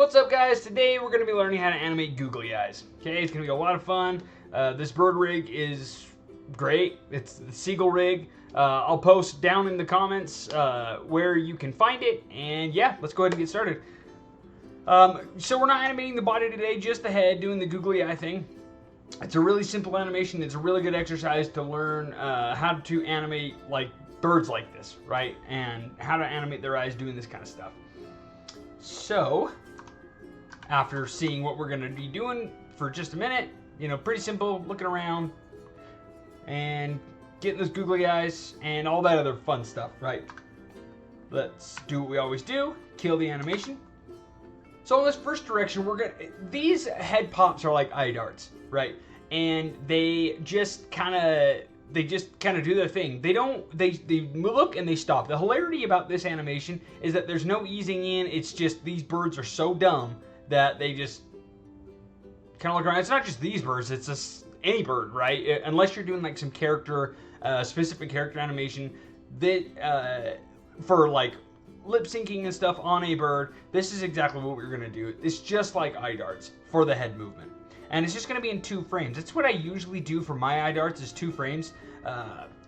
What's up, guys? Today we're going to be learning how to animate googly eyes. Okay, it's going to be a lot of fun. This bird rig is great. It's the seagull rig. I'll post down in the comments where you can find it. And yeah, let's go ahead and get started. So we're not animating the body today, just the head, doing the googly eye thing. It's a really simple animation. It's a really good exercise to learn how to animate like birds like this, right? And how to animate their eyes doing this kind of stuff. So, after seeing what we're going to be doing for just a minute, you know, pretty simple, looking around and getting those googly eyes and all that other fun stuff, right? Let's do what we always do, kill the animation. So in this first direction, these head pops are like eye darts, right? And they just kind of do their thing. They look and they stop. The hilarity about this animation is that there's no easing in. It's just these birds are so dumb that they just kind of look around. It's not just these birds, it's just any bird, right? Unless you're doing like some character, specific character animation that for like lip syncing and stuff on a bird, this is exactly what we're gonna do. It's just like eye darts for the head movement. And it's just gonna be in 2 frames. That's what I usually do for my eye darts, is 2 frames.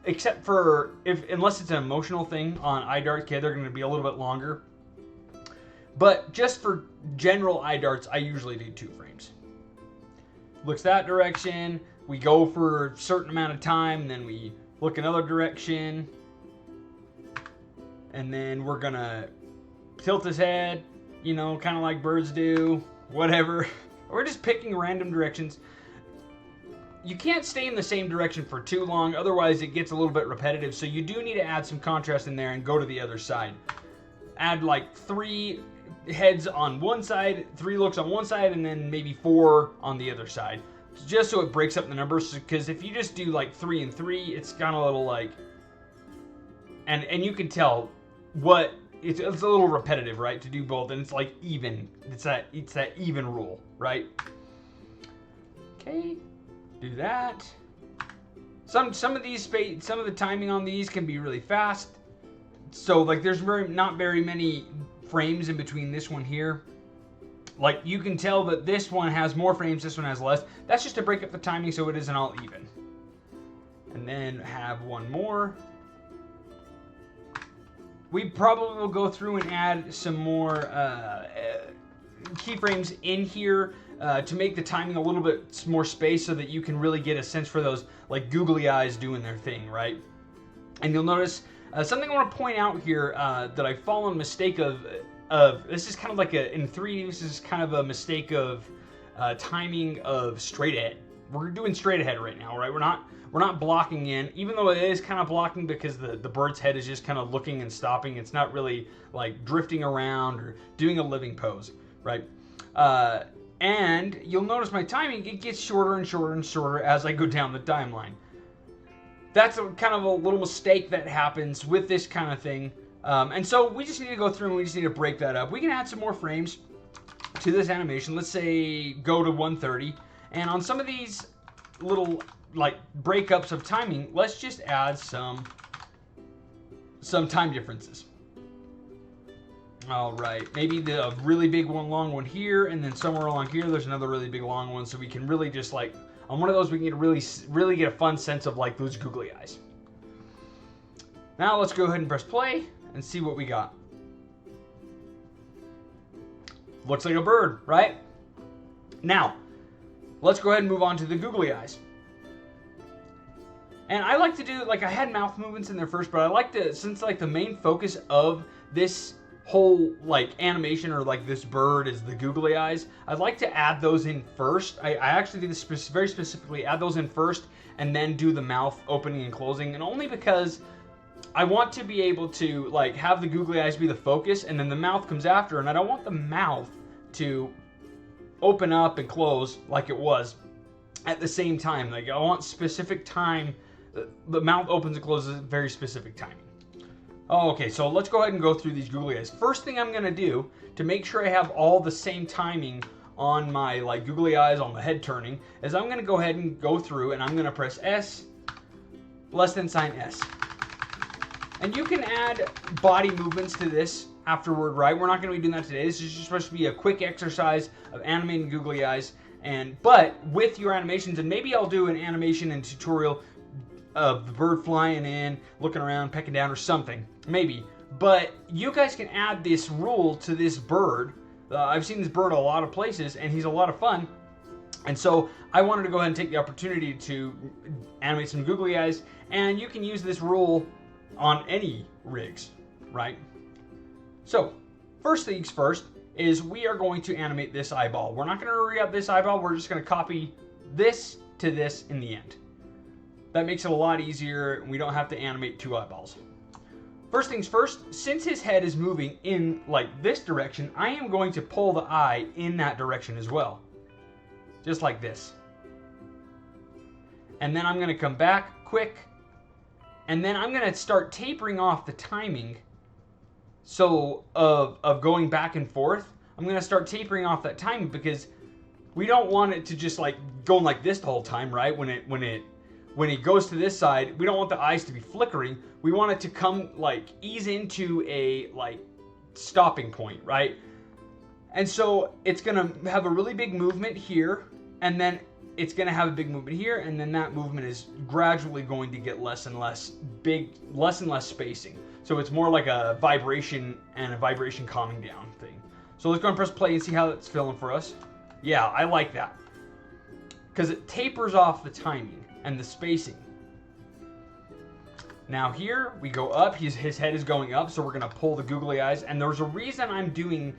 Except for unless it's an emotional thing on eye darts, okay, they're gonna be a little bit longer. But just for general eye darts, I usually do 2 frames. Looks that direction, we go for a certain amount of time, and then we look another direction. And then we're gonna tilt his head, you know, kind of like birds do, whatever. We're just picking random directions. You can't stay in the same direction for too long, otherwise it gets a little bit repetitive. So you do need to add some contrast in there and go to the other side. Add like 3 heads on one side, 3 looks on one side, and then maybe 4 on the other side. Just so it breaks up the numbers, because if you just do like 3 and 3, it's kind of a little like... And you can tell it's a little repetitive, right, to do both, and it's like even. It's that even rule, right? Okay, do that. Some of the timing on these can be really fast. So like there's not very many frames in between this one here. Like you can tell that this one has more frames, this one has less. That's just to break up the timing so it isn't all even. And then have one more. We probably will go through and add some more keyframes in here to make the timing a little bit more space so that you can really get a sense for those like googly eyes doing their thing, right? And you'll notice something I want to point out here that I've fallen a mistake of this is kind of like in 3D, this is kind of a mistake of timing of straight ahead. We're doing straight ahead right now, right? We're not blocking in, even though it is kind of blocking because the bird's head is just kind of looking and stopping. It's not really like drifting around or doing a living pose, right? And you'll notice my timing, it gets shorter and shorter and shorter as I go down the timeline. That's kind of a little mistake that happens with this kind of thing. And so we just need to go through and we just need to break that up. We can add some more frames to this animation. Let's say go to 130. And on some of these little like breakups of timing, let's just add some time differences. All right, maybe the really big one, long one here, and then somewhere along here there's another really big long one, so we can really just like on one of those we can really get a fun sense of like those googly eyes. Now let's go ahead and press play and see what we got. Looks like a bird, right? Now let's go ahead and move on to the googly eyes. And I like to do, like I had mouth movements in there first, but I like to, since like the main focus of this whole like animation or like this bird is the googly eyes, I'd like to add those in first. I actually do this very specifically, add those in first and then do the mouth opening and closing. And only because I want to be able to like have the googly eyes be the focus and then the mouth comes after, and I don't want the mouth to open up and close like it was at the same time. Like I want specific time. The mouth opens and closes at very specific timing. Oh, okay, so let's go ahead and go through these googly eyes. First thing I'm gonna do to make sure I have all the same timing on my like googly eyes on the head turning is I'm gonna go ahead and go through and I'm gonna press S, less than sign S. And you can add body movements to this afterward, right? We're not going to be doing that today. This is just supposed to be a quick exercise of animating googly eyes. But with your animations, and maybe I'll do an animation and tutorial of the bird flying in, looking around, pecking down, or something. Maybe. But you guys can add this rule to this bird. I've seen this bird a lot of places, and he's a lot of fun. And so I wanted to go ahead and take the opportunity to animate some googly eyes. And you can use this rule on any rigs, right? So, first things first is we are going to animate this eyeball. We're not going to re-up this eyeball. We're just going to copy this to this in the end. That makes it a lot easier, and we don't have to animate two eyeballs. First things first, since his head is moving in like this direction, I am going to pull the eye in that direction as well. Just like this. And then I'm going to come back quick, and then I'm going to start tapering off the timing. So of going back and forth, I'm going to start tapering off that timing because we don't want it to just like going like this the whole time, right? When it goes to this side, we don't want the eyes to be flickering. We want it to come like ease into a like stopping point, right? And so it's going to have a really big movement here, and then it's going to have a big movement here, and then that movement is gradually going to get less and less big, less and less spacing. So it's more like a vibration and a vibration calming down thing. So let's go and press play and see how it's feeling for us. Yeah, I like that. Because it tapers off the timing and the spacing. Now here we go up. His head is going up, so we're going to pull the googly eyes. And there's a reason I'm doing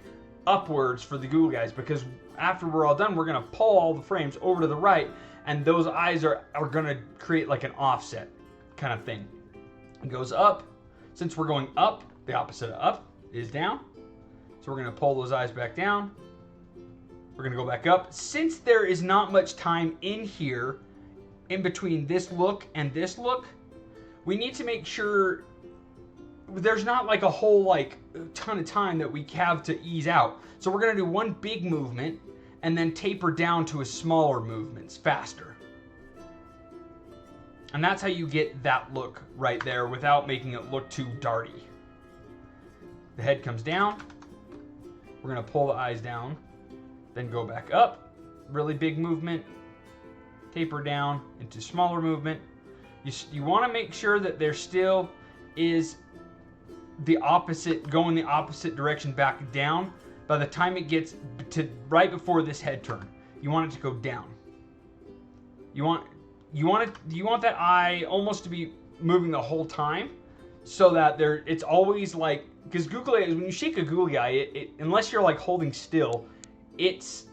upwards for the googly eyes, because after we're all done, we're going to pull all the frames over to the right, and those eyes are going to create like an offset kind of thing. It goes up. Since we're going up, the opposite of up is down. So we're going to pull those eyes back down. We're going to go back up. Since there is not much time in here, in between this look and this look, we need to make sure there's not like a whole like ton of time that we have to ease out. So we're going to do one big movement and then taper down to a smaller movements faster. And that's how you get that look right there without making it look too darty. The head comes down. We're going to pull the eyes down, then go back up. Really big movement. Taper down into smaller movement. You want to make sure that there still is the opposite, going the opposite direction back down. By the time it gets to right before this head turn, you want it to go down. You want that eye almost to be moving the whole time, so that it's always like, because googly eyes, when you shake a googly eye, it unless you're like holding still, it's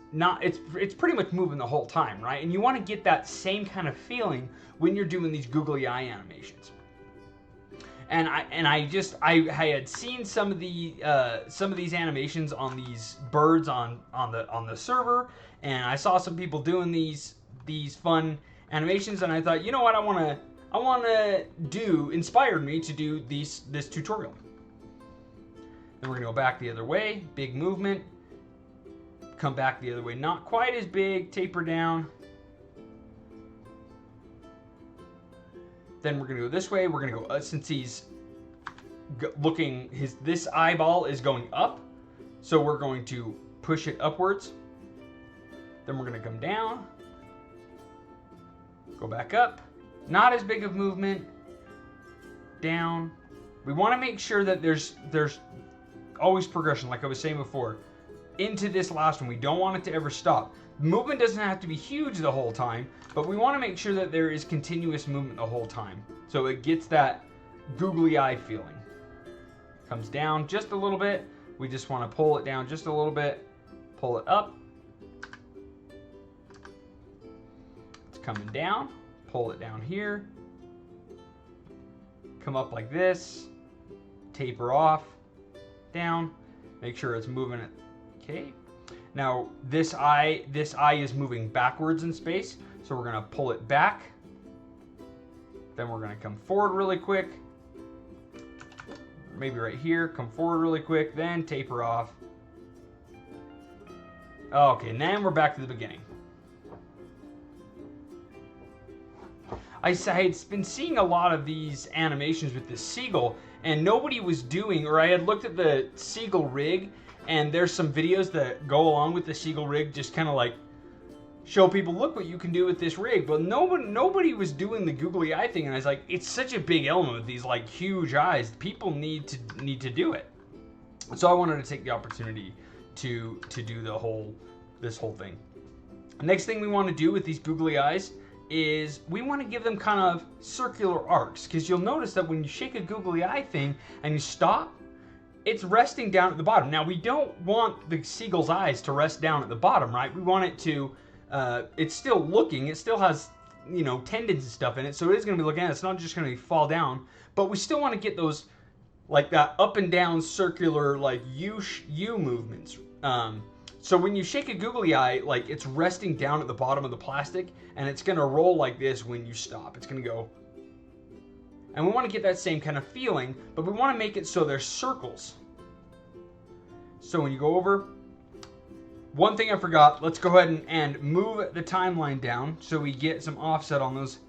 pretty much moving the whole time, right? And you want to get that same kind of feeling when you're doing these googly eye animations. And I had seen some of these animations on these birds on the server, and I saw some people doing these fun animations, and I thought, you know what, I want to do, inspired me to do this tutorial. Then we're gonna go back the other way, big movement, come back the other way, not quite as big, taper down. Then we're gonna go this way. We're gonna go since he's looking, this eyeball is going up, so we're going to push it upwards. Then we're gonna come down, go back up. Not as big of movement. Down. We want to make sure that there's always progression, like I was saying before, into this last one. We don't want it to ever stop. Movement doesn't have to be huge the whole time, but we want to make sure that there is continuous movement the whole time, so it gets that googly eye feeling. Comes down just a little bit. We just want to pull it down just a little bit. Pull it up. It's coming down. Pull it down here. Come up like this. Taper off. Down. Make sure it's moving it. Okay. Now this eye is moving backwards in space, so we're gonna pull it back. Then we're gonna come forward really quick. Maybe right here, come forward really quick, then taper off. Okay, and then we're back to the beginning. I had been seeing a lot of these animations with this seagull, and nobody was doing, or I had looked at the seagull rig, and there's some videos that go along with the seagull rig, just kind of like show people, look what you can do with this rig. But nobody was doing the googly eye thing, and I was like, it's such a big element with these like huge eyes. People need to do it. So I wanted to take the opportunity to do this whole thing. Next thing we want to do with these googly eyes is we want to give them kind of circular arcs, because you'll notice that when you shake a googly eye thing and you stop, it's resting down at the bottom. Now, we don't want the seagull's eyes to rest down at the bottom, right? We want it to, it's still looking, it still has, you know, tendons and stuff in it, so it is going to be looking at it. It's not just going to fall down, but we still want to get those, like that up and down circular, like U movements. So when you shake a googly eye, like it's resting down at the bottom of the plastic, and it's going to roll like this when you stop. It's going to go. And we want to get that same kind of feeling, but we want to make it so there's circles. So when you go over, one thing I forgot, let's go ahead and move the timeline down so we get some offset on those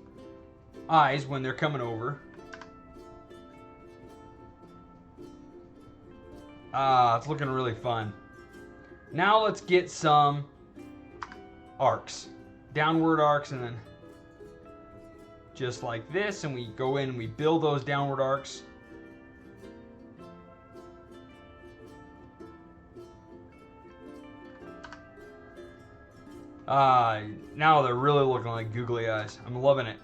eyes when they're coming over. It's looking really fun. Now let's get some arcs, downward arcs, and then just like this, and we go in and we build those downward arcs. Now they're really looking like googly eyes. I'm loving it.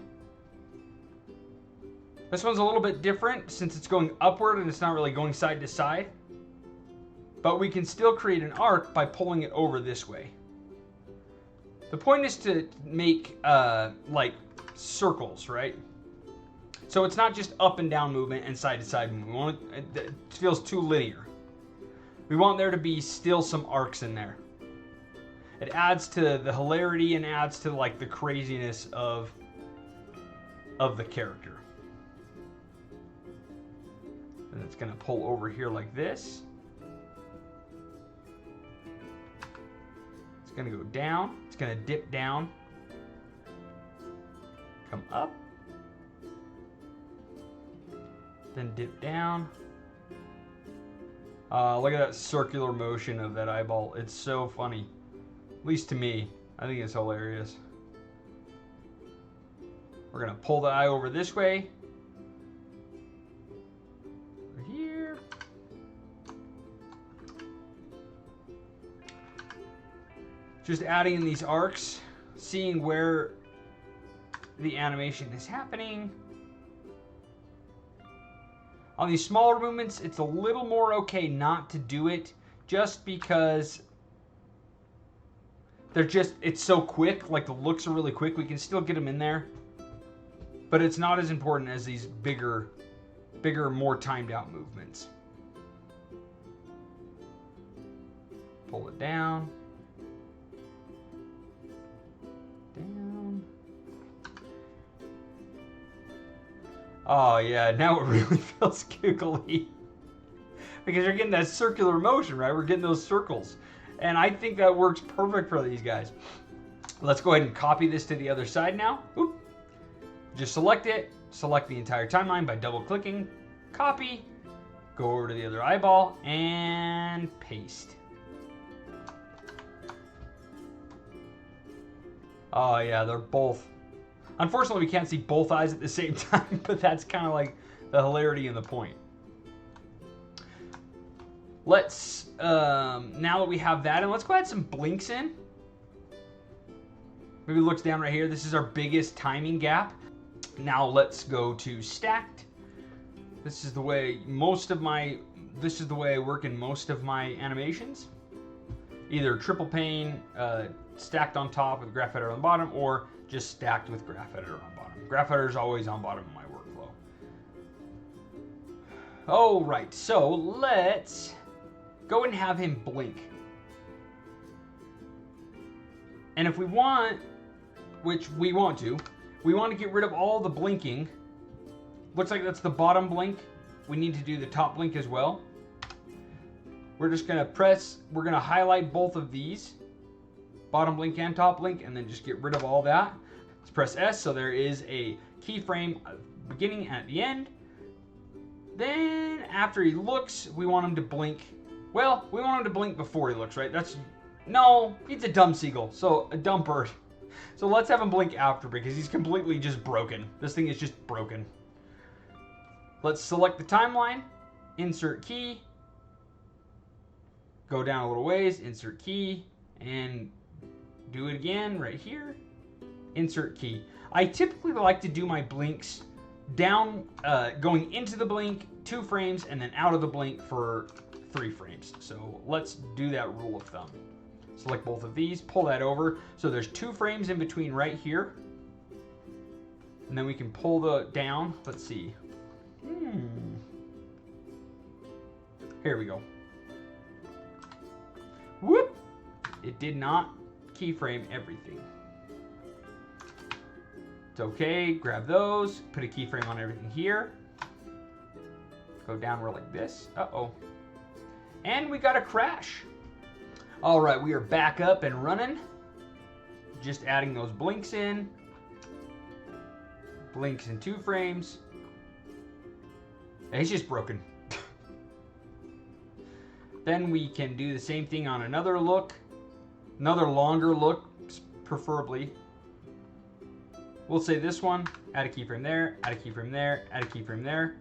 This one's a little bit different since it's going upward and it's not really going side to side. But we can still create an arc by pulling it over this way. The point is to make like circles, right? So it's not just up and down movement and side to side movement. We want it feels too linear. We want there to be still some arcs in there. It adds to the hilarity and adds to like the craziness of the character. And it's gonna pull over here like this. It's going to go down. It's going to dip down. Come up. Then dip down. Look at that circular motion of that eyeball. It's so funny. At least to me. I think it's hilarious. We're going to pull the eye over this way. Over here. Just adding in these arcs, seeing where the animation is happening. On these smaller movements, it's a little more okay not to do it, just because it's so quick, like the looks are really quick. We can still get them in there, but it's not as important as these bigger, more timed out movements. Pull it down. Down. Oh yeah, now it really feels googly. Because you're getting that circular motion, right? We're getting those circles. And I think that works perfect for these guys. Let's go ahead and copy this to the other side now. Oop. Just select it. Select the entire timeline by double clicking. Copy. Go over to the other eyeball and paste. Oh yeah, they're both. Unfortunately, we can't see both eyes at the same time, but that's kind of like the hilarity and the point. Let's, now that we have that, and let's go add some blinks in. Maybe looks down right here. This is our biggest timing gap. Now let's go to stacked. This is the way I work in most of my animations. Either triple pane, stacked on top with graph editor on the bottom, or just stacked with graph editor on bottom. Graph editor is always on bottom of my workflow. All right, so let's go and have him blink. And if we want, which we want to get rid of all the blinking. Looks like that's the bottom blink. We need to do the top blink as well. We're just gonna we're gonna highlight both of these, bottom blink and top blink, and then just get rid of all that. Let's press S so there is a keyframe at the beginning and at the end. Then after he looks, we want him to blink. Well, we want him to blink before he looks, right? No, he's a dumb seagull, so a dumb bird. So let's have him blink after because he's completely just broken. This thing is just broken. Let's select the timeline, insert key, go down a little ways, insert key, and do it again right here, insert key. I typically like to do my blinks down, going into the blink 2 frames and then out of the blink for 3 frames. So let's do that rule of thumb. Select both of these, pull that over. So there's 2 frames in between right here. And then we can pull the down. Let's see. Here we go. Whoop! It did not keyframe everything. It's okay, grab those, put a keyframe on everything here. Go downward like this. Uh-oh. And we got a crash. All right, we are back up and running. Just adding those blinks in. Blinks in 2 frames. And he's just broken. Then we can do the same thing on another look. Another longer look, preferably. We'll say this one, add a keyframe there, add a keyframe there, add a keyframe there.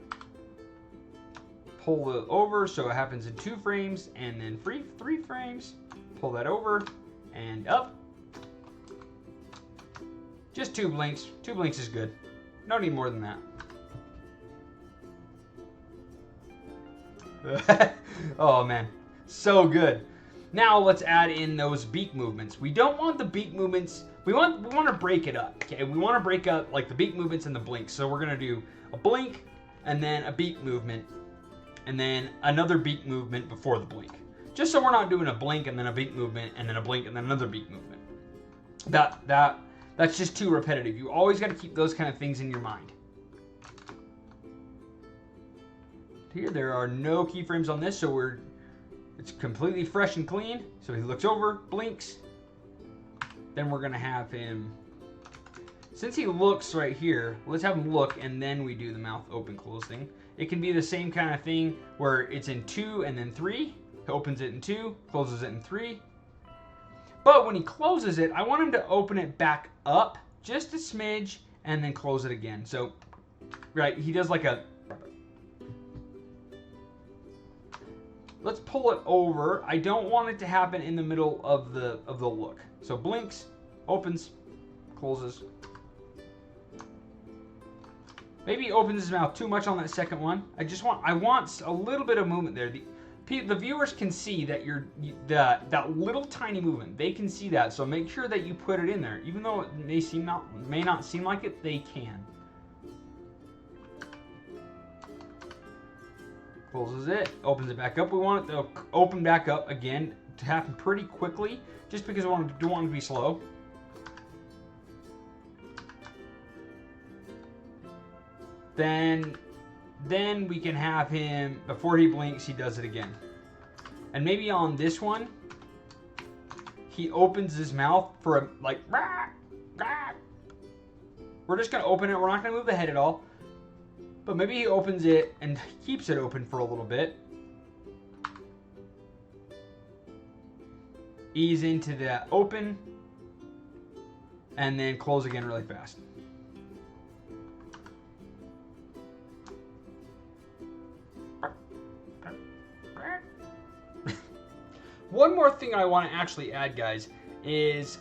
Pull it over so it happens in 2 frames, and then 3 frames. Pull that over and up. Just 2 blinks. 2 blinks is good. No need more than that. Oh man, so good. Now let's add in those beak movements. We don't want the beak movements. We want to break it up. Okay, we want to break up like the beak movements and the blinks. So we're gonna do a blink and then a beak movement and then another beak movement before the blink. Just so we're not doing a blink and then a beak movement and then a blink and then another beak movement. That's just too repetitive. You always got to keep those kind of things in your mind. Here there are no keyframes on this, so it's completely fresh and clean. So he looks over, blinks. Then we're gonna have him, since he looks right here, let's have him look and then we do the mouth open close thing. It can be the same kind of thing where it's in 2 and then 3. He opens it in 2, closes it in 3. But when he closes it, I want him to open it back up just a smidge and then close it again. So, right, he does like a... Let's pull it over. I don't want it to happen in the middle of the look. So blinks, opens, closes. Maybe he opens his mouth too much on that second one. I want a little bit of movement there. The viewers can see that that little tiny movement. They can see that, so make sure that you put it in there. Even though it may not seem like it, they can. Closes it, opens it back up. We want it to open back up again to happen pretty quickly, just because I don't want it to be slow. Then we can have him, before he blinks, he does it again. And maybe on this one, he opens his mouth for a, like, rah, rah. We're just going to open it. We're not going to move the head at all. But maybe he opens it and keeps it open for a little bit. Ease into the open. And then close again really fast. One more thing I want to actually add, guys, is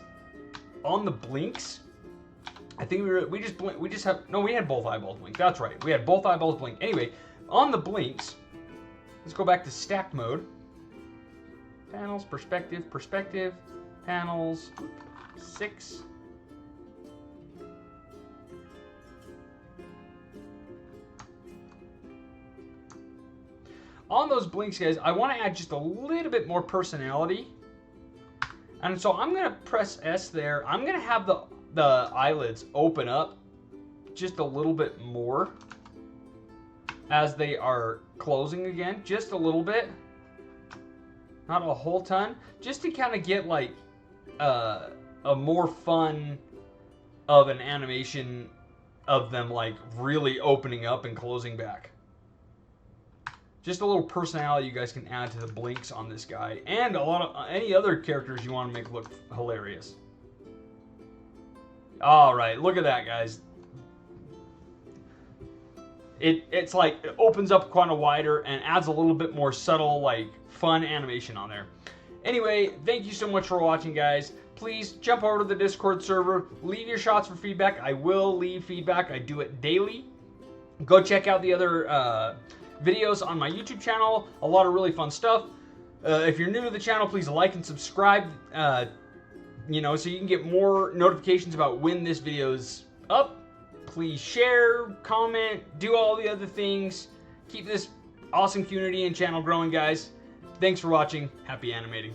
on the blinks. I think we had both eyeballs blink. That's right. We had both eyeballs blink. Anyway, on the blinks, let's go back to stacked mode. Panels, perspective, panels, 6. On those blinks, guys, I want to add just a little bit more personality. And so I'm going to press S there. I'm going to have the eyelids open up just a little bit more as they are closing again. Just a little bit. Not a whole ton. Just to kind of get like a more fun of an animation of them like really opening up and closing back. Just a little personality you guys can add to the blinks on this guy, and a lot of any other characters you want to make look hilarious. All right, look at that, guys. It's like it opens up kind of wider and adds a little bit more subtle, like fun animation on there. Anyway, thank you so much for watching, guys. Please jump over to the Discord server, leave your shots for feedback. I will leave feedback. I do it daily. Go check out the other videos on my YouTube channel. A lot of really fun stuff. If you're new to the channel, please like and subscribe. You know, so you can get more notifications about when this video is up. Please share, comment, do all the other things. Keep this awesome community and channel growing, guys. Thanks for watching. Happy animating.